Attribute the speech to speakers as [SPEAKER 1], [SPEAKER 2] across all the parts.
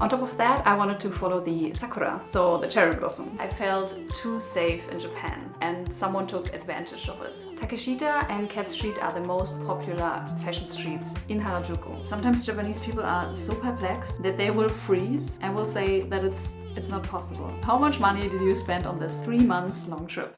[SPEAKER 1] On top of that, I wanted to follow the sakura, so the cherry blossom. I felt too safe in Japan and someone took advantage of it. Takeshita and Cat Street are the most popular fashion streets in Harajuku. Sometimes Japanese people are so perplexed that they will freeze and will say that it's not possible. How much money did you spend on this 3 months long trip?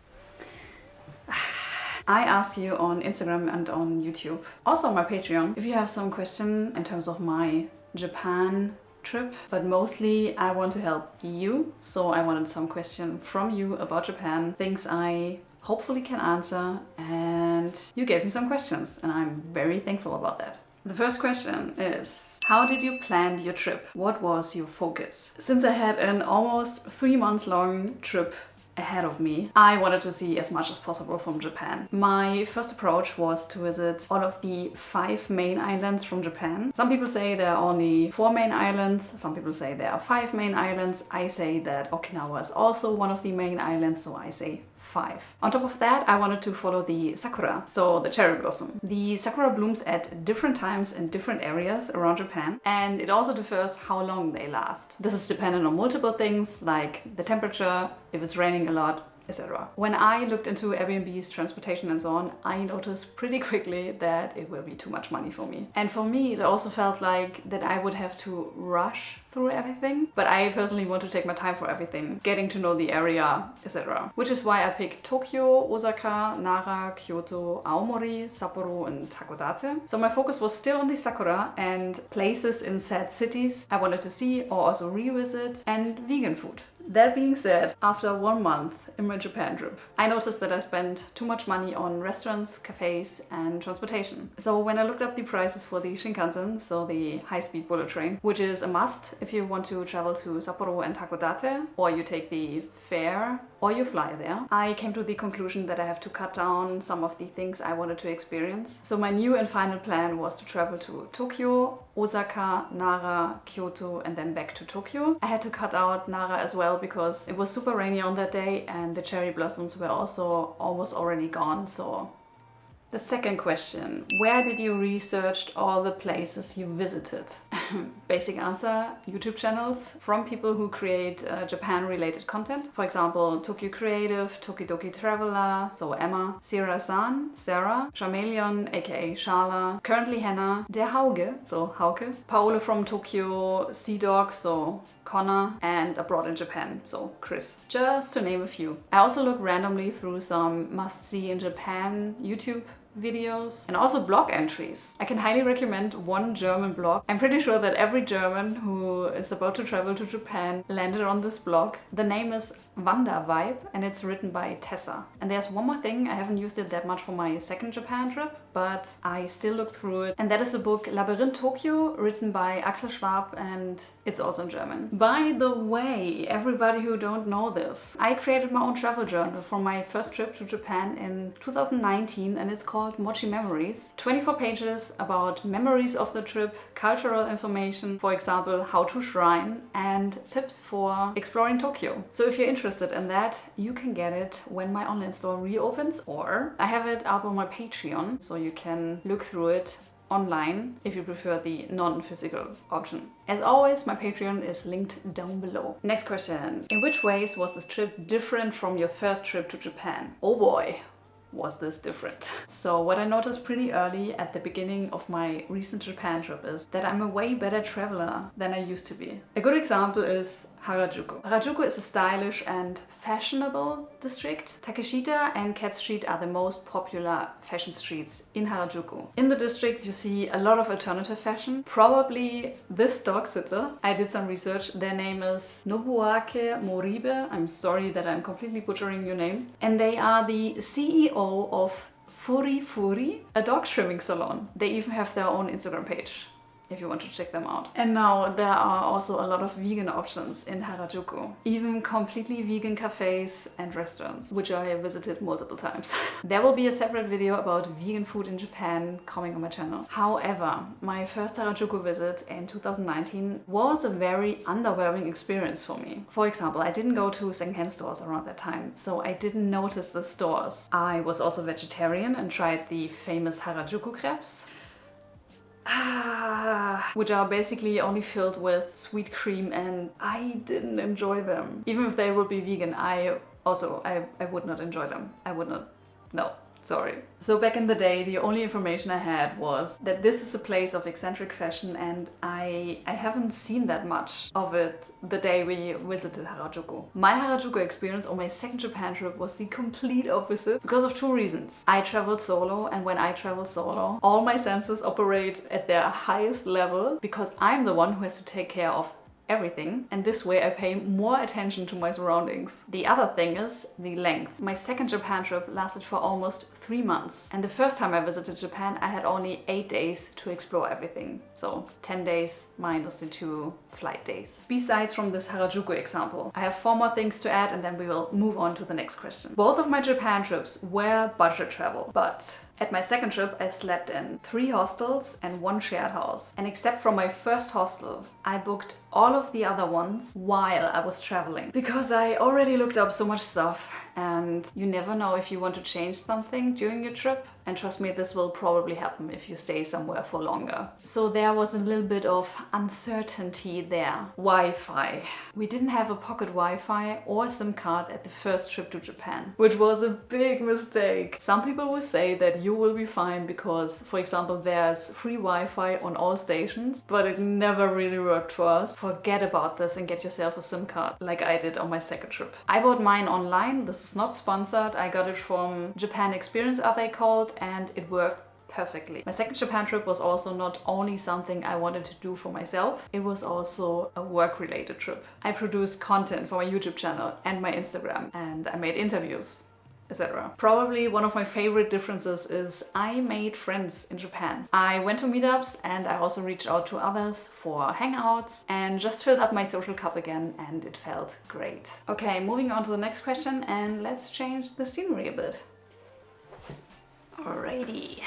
[SPEAKER 1] I ask you on Instagram and on YouTube, also on my Patreon, if you have some question in terms of my Japan trip, but mostly I want to help you, so I wanted some question from you about Japan, things I hopefully can answer, and you gave me some questions and I'm very thankful about that. The first question is, how did you plan your trip? What was your focus? Since I had an almost 3 months long trip ahead of me, I wanted to see as much as possible from Japan. My first approach was to visit all of the 5 main islands from Japan. Some people say there are only 4 main islands, some people say there are 5 main islands. I say that Okinawa is also one of the main islands, so I say 5. On top of that, I wanted to follow the sakura, so the cherry blossom. The sakura blooms at different times in different areas around Japan, and it also differs how long they last. This is dependent on multiple things like the temperature, if it's raining a lot, etc. When I looked into Airbnb's transportation and so on, I noticed pretty quickly that it will be too much money for me. And for me, it also felt like that I would have to rush through everything, but I personally want to take my time for everything, getting to know the area, etc. Which is why I picked Tokyo, Osaka, Nara, Kyoto, Aomori, Sapporo and Hakodate. So my focus was still on the sakura and places in said cities I wanted to see or also revisit, and vegan food. That being said, after 1 month in my Japan trip, I noticed that I spent too much money on restaurants, cafes and transportation. So when I looked up the prices for the Shinkansen, so the high-speed bullet train, which is a must if you want to travel to Sapporo and Hakodate, or you take the fare or you fly there, I came to the conclusion that I have to cut down some of the things I wanted to experience. So my new and final plan was to travel to Tokyo, Osaka, Nara, Kyoto and then back to Tokyo. I had to cut out Nara as well because it was super rainy on that day and the cherry blossoms were also almost already gone, so. The second question, where did you research all the places you visited? Basic answer, YouTube channels from people who create Japan-related content. For example, Tokyo Creative, Tokidoki Traveler, so Emma, Sierra-san, Sarah, Chameleon, aka 𝗨𝗪𝗧, currently Hannah, Der Hauge, so Hauke, Paolo from Tokyo, Sea-Dog, so Connor, and Abroad in Japan, so Chris, just to name a few. I also look randomly through some must-see in Japan YouTube videos and also blog entries. I can highly recommend one German blog. I'm pretty sure that every German who is about to travel to Japan landed on this blog. The name is 𝗦𝗪𝗖𝗜𝗍 and it's written by Tessa. And there's one more thing, I haven't used it that much for my second Japan trip, but I still looked through it, and that is the book Labyrinth Tokyo, written by Axel Schwab, and it's also in German. By the way, everybody who don't know this, I created my own travel journal for my first trip to Japan in 2019 and it's called Mochi Memories. 24 pages about memories of the trip, cultural information, for example, how to shrine, and tips for exploring Tokyo. So if you're interested in that, you can get it when my online store reopens, or I have it up on my Patreon, so you can look through it online if you prefer the non-physical option. As always, my Patreon is linked down below. Next question. In which ways was this trip different from your first trip to Japan? Oh boy, was this different. So what I noticed pretty early at the beginning of my recent Japan trip is that I'm a way better traveler than I used to be. A good example is Harajuku. Harajuku is a stylish and fashionable district. Takeshita and Cat Street are the most popular fashion streets in Harajuku. In the district you see a lot of alternative fashion. Probably this dog sitter. I did some research. Their name is 𝗦𝗪𝗖𝗜𝗍𝗪𝗑. I'm sorry that I'm completely butchering your name. And they are the CEO of Furi Furi, a dog trimming salon. They even have their own Instagram page if you want to check them out. And now there are also a lot of vegan options in Harajuku. Even completely vegan cafes and restaurants, which I visited multiple times. There will be a separate video about vegan food in Japan coming on my channel. However, my first Harajuku visit in 2019 was a very underwhelming experience for me. For example, I didn't go to secondhand stores around that time, so I didn't notice the stores. I was also vegetarian and tried the famous Harajuku crepes. which are basically only filled with sweet cream, and I didn't enjoy them. Even if they would be vegan, I would not enjoy them. I would not, no. Sorry. So back in the day, the only information I had was that this is a place of eccentric fashion, and I haven't seen that much of it the day we visited Harajuku. My Harajuku experience on my second Japan trip was the complete opposite because of two reasons. I traveled solo, and when I travel solo, all my senses operate at their highest level because I'm the one who has to take care of everything, and this way I pay more attention to my surroundings. The other thing is the length. My second Japan trip lasted for almost 3 months, and the first time I visited Japan I had only 8 days to explore everything. So 10 days minus the 2 flight days. Besides from this Harajuku example, I have 4 more things to add and then we will move on to the next question. Both of my Japan trips were budget travel, but at my second trip, I slept in 3 hostels and 1 shared house. And except for my first hostel, I booked all of the other ones while I was traveling. Because I already looked up so much stuff, and you never know if you want to change something during your trip. And trust me, this will probably happen if you stay somewhere for longer. So there was a little bit of uncertainty there. Wi-Fi. We didn't have a pocket Wi-Fi or a SIM card at the first trip to Japan, which was a big mistake. Some people will say that you will be fine because, for example, there's free Wi-Fi on all stations, but it never really worked for us. Forget about this and get yourself a SIM card, like I did on my second trip. I bought mine online. This is not sponsored. I got it from Japan Experience, are they called, and it worked perfectly. My second Japan trip was also not only something I wanted to do for myself, it was also a work-related trip. I produced content for my YouTube channel and my Instagram, and I made interviews, etc. Probably one of my favorite differences is I made friends in Japan. I went to meetups and I also reached out to others for hangouts and just filled up my social cup again, and it felt great. Okay, moving on to the next question, and let's change the scenery a bit. Alrighty.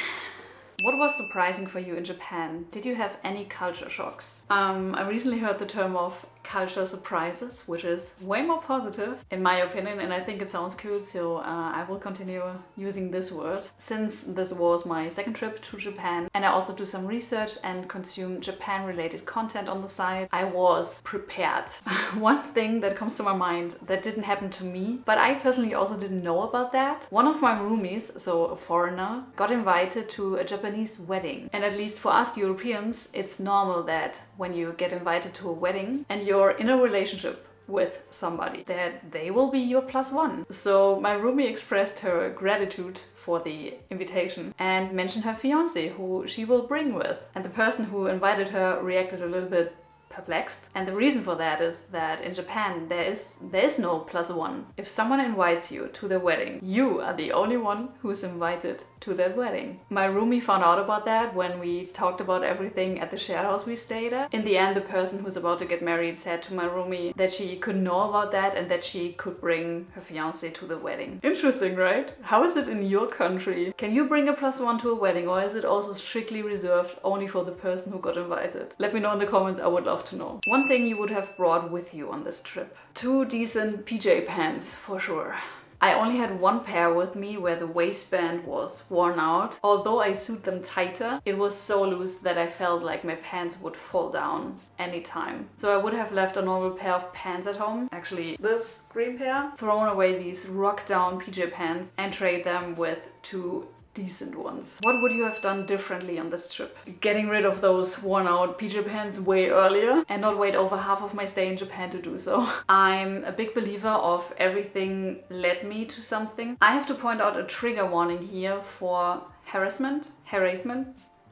[SPEAKER 1] What was surprising for you in Japan? Did you have any culture shocks? I recently heard the term of culture surprises, which is way more positive in my opinion, and I think it sounds cool, so I will continue using this word. Since this was my second trip to Japan and I also do some research and consume Japan related content on the side, I was prepared. One thing that comes to my mind that didn't happen to me, but I personally also didn't know about that. One of my roomies, so a foreigner, got invited to a Japanese wedding, and at least for us Europeans it's normal that when you get invited to a wedding and you're in a relationship with somebody, that they will be your +1. So my roomie expressed her gratitude for the invitation and mentioned her fiance who she will bring with, and the person who invited her reacted a little bit perplexed. And the reason for that is that in Japan there is no +1. If someone invites you to their wedding, you are the only one who's invited to that wedding. My roomie found out about that when we talked about everything at the shared house we stayed at. In the end, the person who's about to get married said to my roomie that she could know about that and that she could bring her fiance to the wedding. Interesting, right? How is it in your country? Can you bring a +1 to a wedding, or is it also strictly reserved only for the person who got invited? Let me know in the comments, I would love to know. One thing you would have brought with you on this trip: 2 decent PJ pants for sure. I only had 1 pair with me where the waistband was worn out. Although I sewed them tighter, it was so loose that I felt like my pants would fall down anytime. So I would have left a normal pair of pants at home, actually this green pair, thrown away these rock down PJ pants and trade them with 2 decent ones. What would you have done differently on this trip? Getting rid of those worn out PJ pants way earlier and not wait over half of my stay in Japan to do so. I'm a big believer of everything led me to something. I have to point out a trigger warning here for harassment,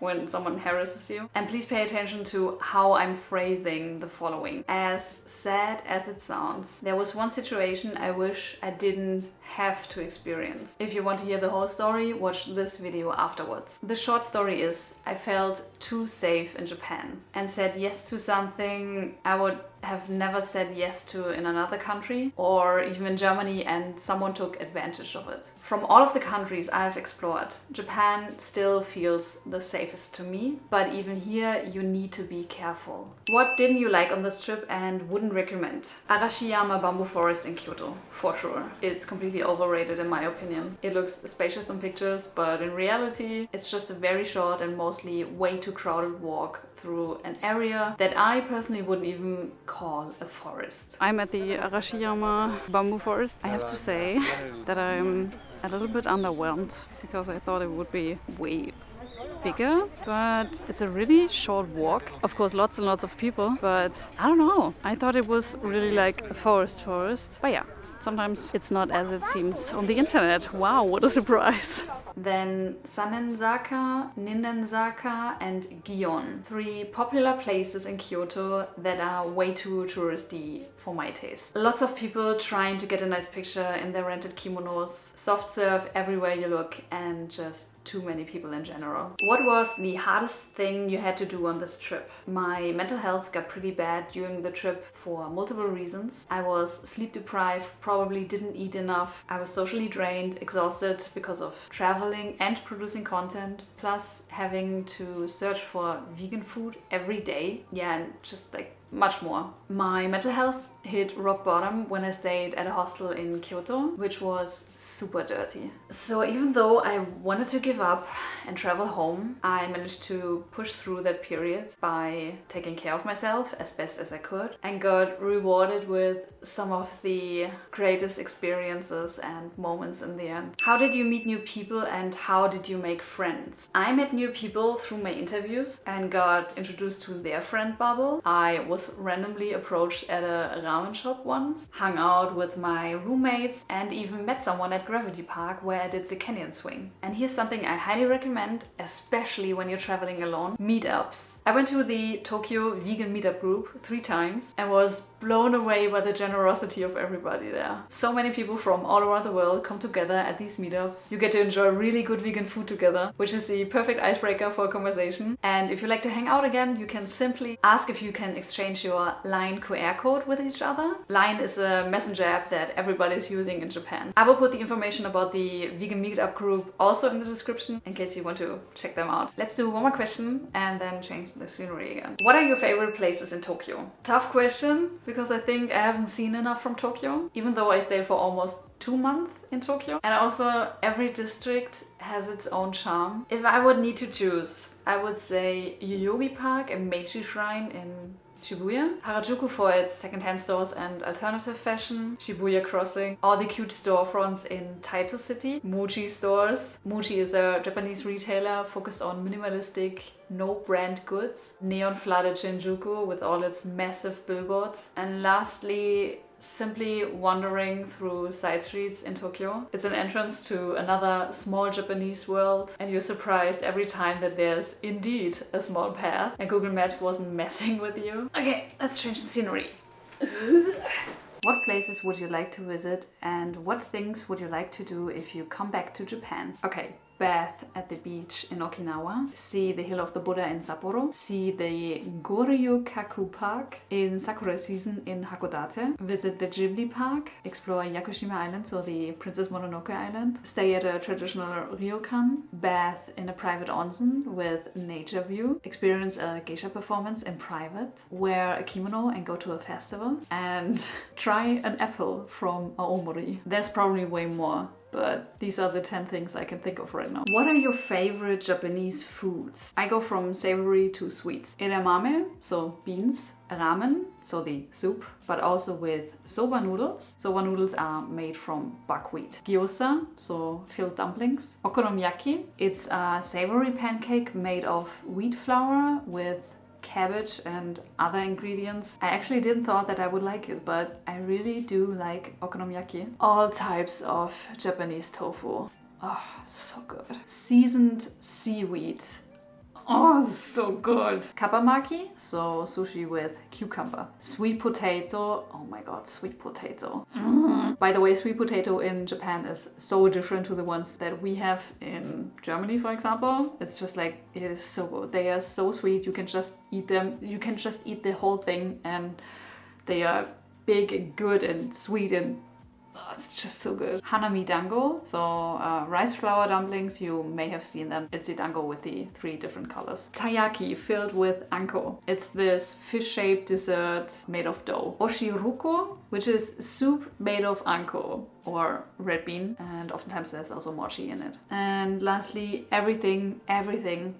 [SPEAKER 1] when someone harasses you. And please pay attention to how I'm phrasing the following. As sad as it sounds, there was one situation I wish I didn't have to experience. If you want to hear the whole story, watch this video afterwards. The short story is, I felt too safe in Japan and said yes to something I would have never said yes to in another country or even in Germany and someone took advantage of it. From all of the countries I've explored, Japan still feels the safest to me, but even here you need to be careful. What didn't you like on this trip and wouldn't recommend? Arashiyama bamboo forest in Kyoto, for sure. It's completely overrated in my opinion. It looks spacious on pictures, but in reality it's just a very short and mostly way too crowded walk through an area that I personally wouldn't even call a forest. I'm at the Arashiyama bamboo forest. I have to say that I'm a little bit underwhelmed because I thought it would be way bigger, but it's a really short walk. Of course, lots and lots of people, but I don't know. I thought it was really like a forest. But yeah, sometimes it's not as it seems on the internet. Wow, what a surprise. Then Sanenzaka, Ninenzaka and Gion. 3 popular places in Kyoto that are way too touristy for my taste. Lots of people trying to get a nice picture in their rented kimonos, soft serve everywhere you look, and just too many people in general. What was the hardest thing you had to do on this trip? My mental health got pretty bad during the trip for multiple reasons. I was sleep deprived, probably didn't eat enough. I was socially drained, exhausted because of traveling and producing content, plus having to search for vegan food every day. Yeah, and just like much more. My mental health hit rock bottom when I stayed at a hostel in Kyoto, which was super dirty. So even though I wanted to give up and travel home, I managed to push through that period by taking care of myself as best as I could and got rewarded with some of the greatest experiences and moments in the end. How did you meet new people and how did you make friends? I met new people through my interviews and got introduced to their friend bubble. I was randomly approached at a ramen shop once, hung out with my roommates, and even met someone at Gravity Park where I did the canyon swing. And here's something I highly recommend, especially when you're traveling alone: meetups. I went to the Tokyo vegan meetup group 3 times and was blown away by the generosity of everybody there. So many people from all around the world come together at these meetups. You get to enjoy really good vegan food together, which is the perfect icebreaker for a conversation. And if you like to hang out again, you can simply ask if you can exchange your Line QR code with each other. Line is a messenger app that everybody is using in Japan. I will put the information about the vegan meetup group also in the description in case you want to check them out. Let's do one more question and then change the scenery again. What are your favorite places in Tokyo? Tough question, because I think I haven't seen enough from Tokyo, even though I stayed for almost 2 months in Tokyo. And also every district has its own charm. If I would need to choose, I would say Yoyogi Park and Meiji Shrine in Shibuya, Harajuku for its secondhand stores and alternative fashion, Shibuya Crossing, all the cute storefronts in Taito City, Muji stores. Muji is a Japanese retailer focused on minimalistic, no brand goods, neon flooded Shinjuku with all its massive billboards, and lastly, simply wandering through side streets in Tokyo. It's an entrance to another small Japanese world, and you're surprised every time that there's indeed a small path and Google Maps wasn't messing with you. Okay, let's change the scenery. What places would you like to visit and what things would you like to do if you come back to Japan? Okay. Bath at the beach in Okinawa, see the Hill of the Buddha in Sapporo, see the Goryu-Kaku Park in Sakura season in Hakodate, visit the Ghibli Park, explore Yakushima Island, so the Princess Mononoke Island, stay at a traditional ryokan, bath in a private onsen with nature view, experience a geisha performance in private, wear a kimono and go to a festival, and try an apple from Aomori. There's probably way more, but these are the 10 things I can think of right now. What are your favorite Japanese foods? I go from savory to sweets. Edamame, so beans. Ramen, so the soup, but also with soba noodles. Soba noodles are made from buckwheat. Gyoza, so filled dumplings. Okonomiyaki, it's a savory pancake made of wheat flour with cabbage and other ingredients. I actually didn't thought that I would like it, but I really do like okonomiyaki. All types of Japanese tofu. Oh, so good. Seasoned seaweed. Oh, so good. Kappamaki, so sushi with cucumber. Sweet potato. Oh my god, sweet potato. By the way, sweet potato in Japan is so different to the ones that we have in Germany, for example. It's just like, it is so good. They are so sweet. You can just eat them. You can just eat the whole thing and They are big and good and sweet and it's just so good. Hanami dango, so rice flour dumplings, you may have seen them. It's the dango with the 3 different colors. Taiyaki filled with anko. It's this fish-shaped dessert made of dough. Oshiruko, which is soup made of anko or red bean, and oftentimes there's also mochi in it. And lastly, everything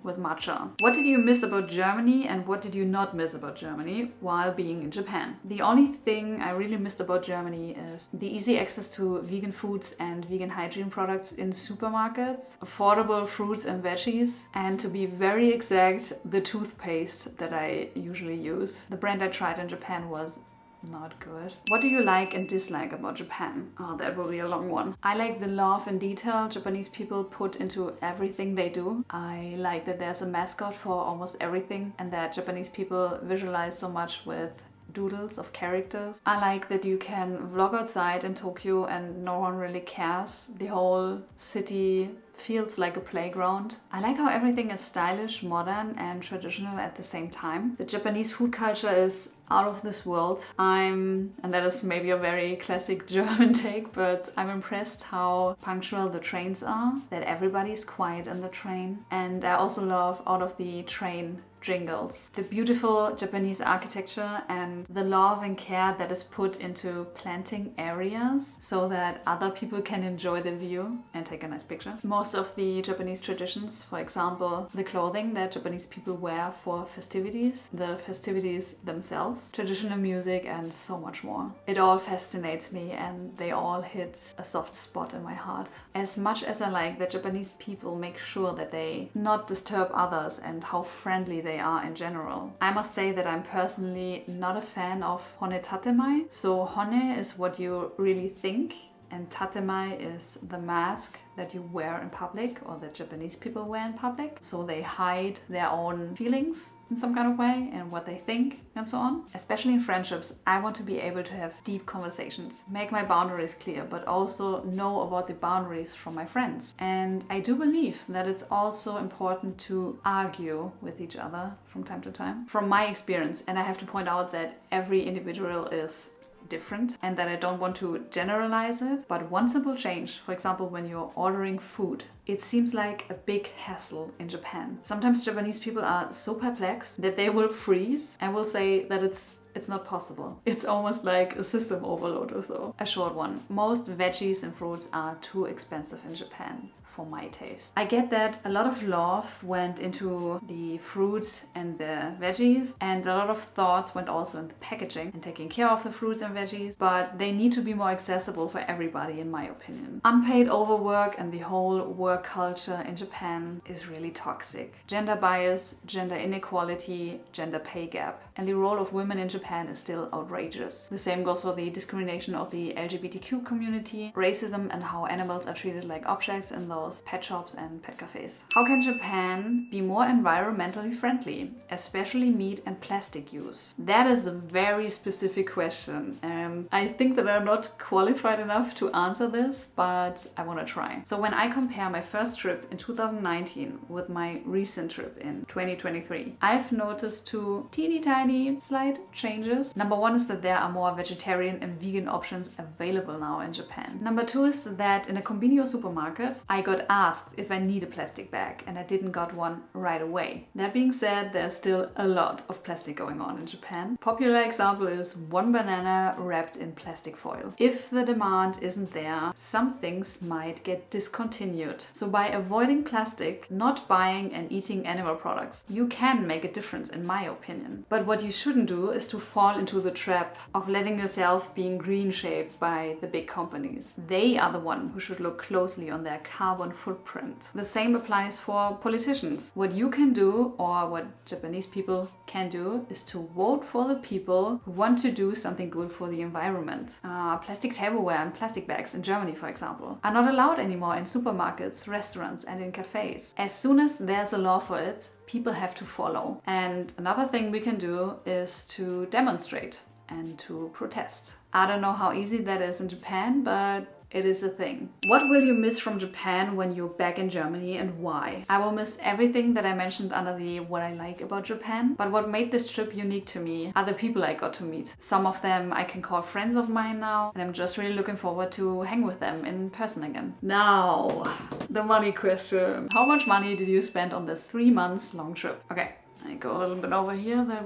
[SPEAKER 1] with matcha. What did you miss about Germany and what did you not miss about Germany while being in Japan? The only thing I really missed about Germany is the easy access to vegan foods and vegan hygiene products in supermarkets, affordable fruits and veggies, and to be very exact, the toothpaste that I usually use. The brand I tried in Japan was not good. What do you like and dislike about Japan? Oh, that will be a long one. I like the love and detail Japanese people put into everything they do. I like that there's a mascot for almost everything and that Japanese people visualize so much with doodles of characters. I like that you can vlog outside in Tokyo and no one really cares. The whole city feels like a playground. I like how everything is stylish, modern and traditional at the same time. The Japanese food culture is out of this world. And that is maybe a very classic German take, but I'm impressed how punctual the trains are, that everybody's quiet in the train. And I also love out of the train jingles. The beautiful Japanese architecture and the love and care that is put into planting areas so that other people can enjoy the view and take a nice picture. Most of the Japanese traditions, for example, the clothing that Japanese people wear for festivities, the festivities themselves, traditional music and so much more. It all fascinates me and they all hit a soft spot in my heart. As much as I like that Japanese people make sure that they not disturb others and how friendly they are in general, I must say that I'm personally not a fan of 𝗦𝗢𝗖𝗜𝗓𝗍. So hone is what you really think and tatemae is the mask that you wear in public or that Japanese people wear in public. So they hide their own feelings in some kind of way and what they think and so on. Especially in friendships, I want to be able to have deep conversations, make my boundaries clear, but also know about the boundaries from my friends. And I do believe that it's also important to argue with each other from time to time. From my experience, and I have to point out that every individual is different and that I don't want to generalize it, but one simple change, for example, when you're ordering food, it seems like a big hassle in Japan. Sometimes Japanese people are so perplexed that they will freeze and will say that it's not possible. It's almost like a system overload or so. A short one. Most veggies and fruits are too expensive in Japan for my taste. I get that a lot of love went into the fruits and the veggies and a lot of thoughts went also in the packaging and taking care of the fruits and veggies, but they need to be more accessible for everybody in my opinion. Unpaid overwork and the whole work culture in Japan is really toxic. Gender bias, gender inequality, gender pay gap, and the role of women in Japan is still outrageous. The same goes for the discrimination of the LGBTQ community, racism and how animals are treated like objects in those pet shops and pet cafes. How can Japan be more environmentally friendly, especially meat and plastic use? That is a very specific question and I think that I'm not qualified enough to answer this, but I want to try. So when I compare my first trip in 2019 with my recent trip in 2023, I've noticed 2 teeny tiny slight changes. Number 1 is that there are more vegetarian and vegan options available now in Japan. Number 2 is that in a convenience supermarket, I got asked if I need a plastic bag and I didn't got one right away. That being said, there's still a lot of plastic going on in Japan. Popular example is 1 banana wrapped in plastic foil. If the demand isn't there, some things might get discontinued. So by avoiding plastic, not buying and eating animal products, you can make a difference in my opinion. But what you shouldn't do is to fall into the trap of letting yourself being green shaped by the big companies. They are the one who should look closely on their carbon footprint. The same applies for politicians. What you can do, or what Japanese people can do, is to vote for the people who want to do something good for the environment. Plastic tableware and plastic bags in Germany, for example, are not allowed anymore in supermarkets, restaurants and in cafes. As soon as there's a law for it, people have to follow. And another thing we can do is to demonstrate and to protest. I don't know how easy that is in Japan, but It is a thing. What will you miss from Japan when you're back in Germany and why? I will miss everything that I mentioned under the what I like about Japan, but what made this trip unique to me are the people I got to meet. Some of them I can call friends of mine now, and I'm just really looking forward to hang with them in person again. Now, the money question. How much money did you spend on this 3 months long trip? Okay. I go a little bit over here that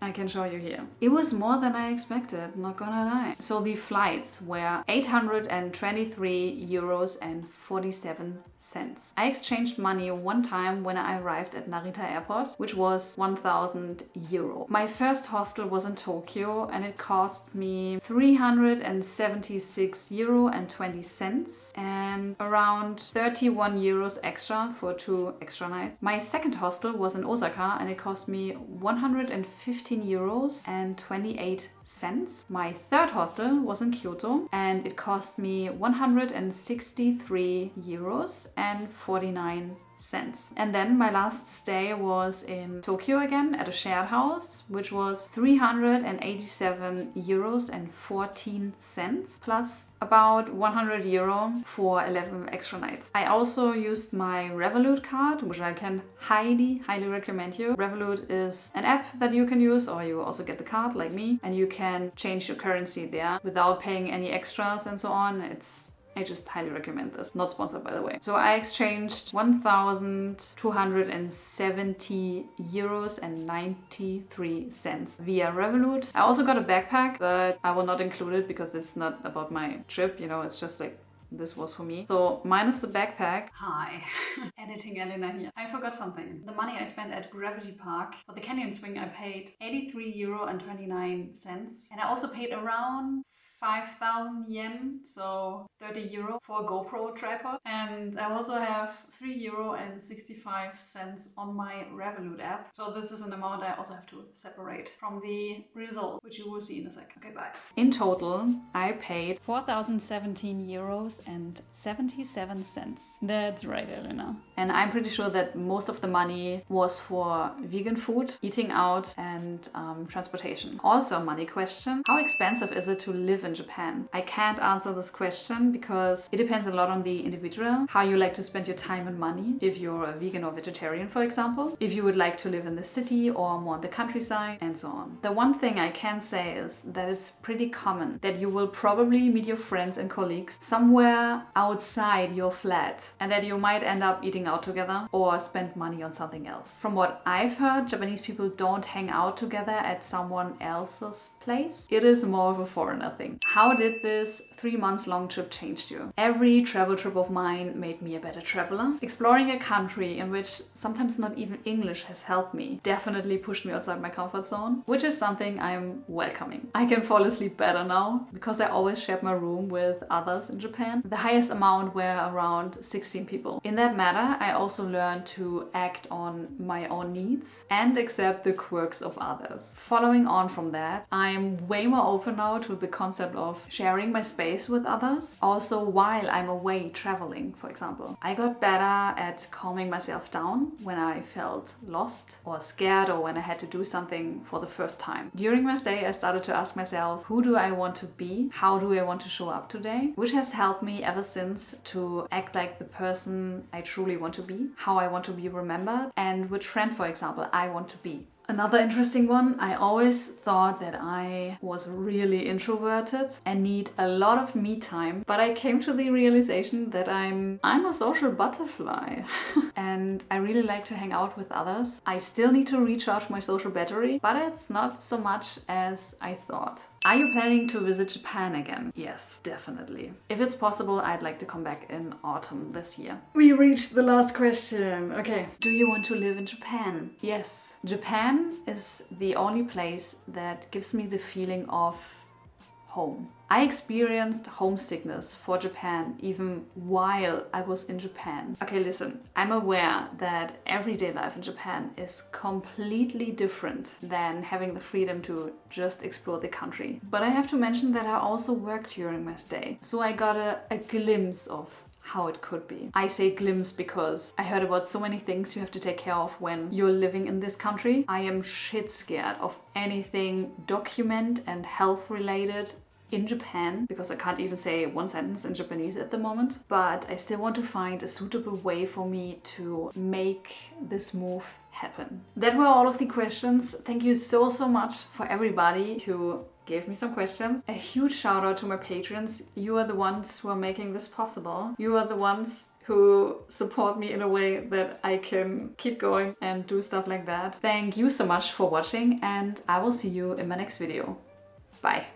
[SPEAKER 1] I can show you here. It was more than I expected, not gonna lie. So the flights were 823 euros and 47 cents. I exchanged money one time when I arrived at Narita Airport, which was 1,000 euro. My first hostel was in Tokyo and it cost me 376 euro and 20 cents and around 31 euros extra for 2 extra nights. My second hostel was in Osaka and it cost me 115 euros and 28 cents. My third hostel was in Kyoto and it cost me 163 euros and 49 cents. And then my last stay was in Tokyo again at a shared house, which was 387 euros and 14 cents plus about 100 euro for 11 extra nights. I also used my Revolut card, which I can highly recommend you. Revolut is an app that you can use, or you also get the card like me, and you can change your currency there without paying any extras and so on. I just highly recommend this. Not sponsored, by the way. So I exchanged 1,270 euros and 93 cents via Revolut. I also got a backpack, but I will not include it because it's not about my trip, you know, it's just like this was for me. So minus the backpack. Hi, editing Elena here. I forgot something. The money I spent at Gravity Park for the canyon swing, I paid 83 euro and 29 cents. And I also paid around 5,000 yen, so 30 euro for a GoPro tripod. And I also have 3 euro and 65 cents on my Revolut app. So this is an amount I also have to separate from the result, which you will see in a sec. Okay, bye. In total, I paid 4,017 euros and 77 cents. That's right, Elena. And I'm pretty sure that most of the money was for vegan food, eating out, and transportation. Also a money question. How expensive is it to live in Japan? I can't answer this question because it depends a lot on the individual, how you like to spend your time and money. If you're a vegan or vegetarian, for example, if you would like to live in the city or more on the countryside, and so on. The one thing I can say is that it's pretty common that you will probably meet your friends and colleagues somewhere outside your flat and that you might end up eating out together or spend money on something else. From what I've heard, Japanese people don't hang out together at someone else's place. It is more of a foreigner thing. How did this 3 months long trip change you? Every travel trip of mine made me a better traveler. Exploring a country in which sometimes not even English has helped me definitely pushed me outside my comfort zone, which is something I'm welcoming. I can fall asleep better now because I always shared my room with others in Japan. The highest amount were around 16 people. In that matter, I also learned to act on my own needs and accept the quirks of others. Following on from that, I'm way more open now to the concept of sharing my space with others. Also, while I'm away traveling, for example. I got better at calming myself down when I felt lost or scared or when I had to do something for the first time. During my stay, I started to ask myself, who do I want to be? How do I want to show up today? Which has helped me ever since to act like the person I truly want to be, how I want to be remembered, and which friend, for example, I want to be. Another interesting one, I always thought that I was really introverted and need a lot of me time, but I came to the realization that I'm a social butterfly and I really like to hang out with others. I still need to recharge my social battery, but it's not so much as I thought. Are you planning to visit Japan again? Yes, definitely. If it's possible, I'd like to come back in autumn this year. We reached the last question. Okay. Do you want to live in Japan? Yes. Japan is the only place that gives me the feeling of home. I experienced homesickness for Japan even while I was in Japan. Okay, listen, I'm aware that everyday life in Japan is completely different than having the freedom to just explore the country. But I have to mention that I also worked during my stay, so I got a glimpse of how it could be. I say glimpse because I heard about so many things you have to take care of when you're living in this country. I am shit scared of anything document and health related in Japan, because I can't even say one sentence in Japanese at the moment. But I still want to find a suitable way for me to make this move happen. That were all of the questions. Thank you so much for everybody who gave me some questions. A huge shout out to my patrons. You are the ones who are making this possible. You are the ones who support me in a way that I can keep going and do stuff like that. Thank you so much for watching, and I will see you in my next video. Bye.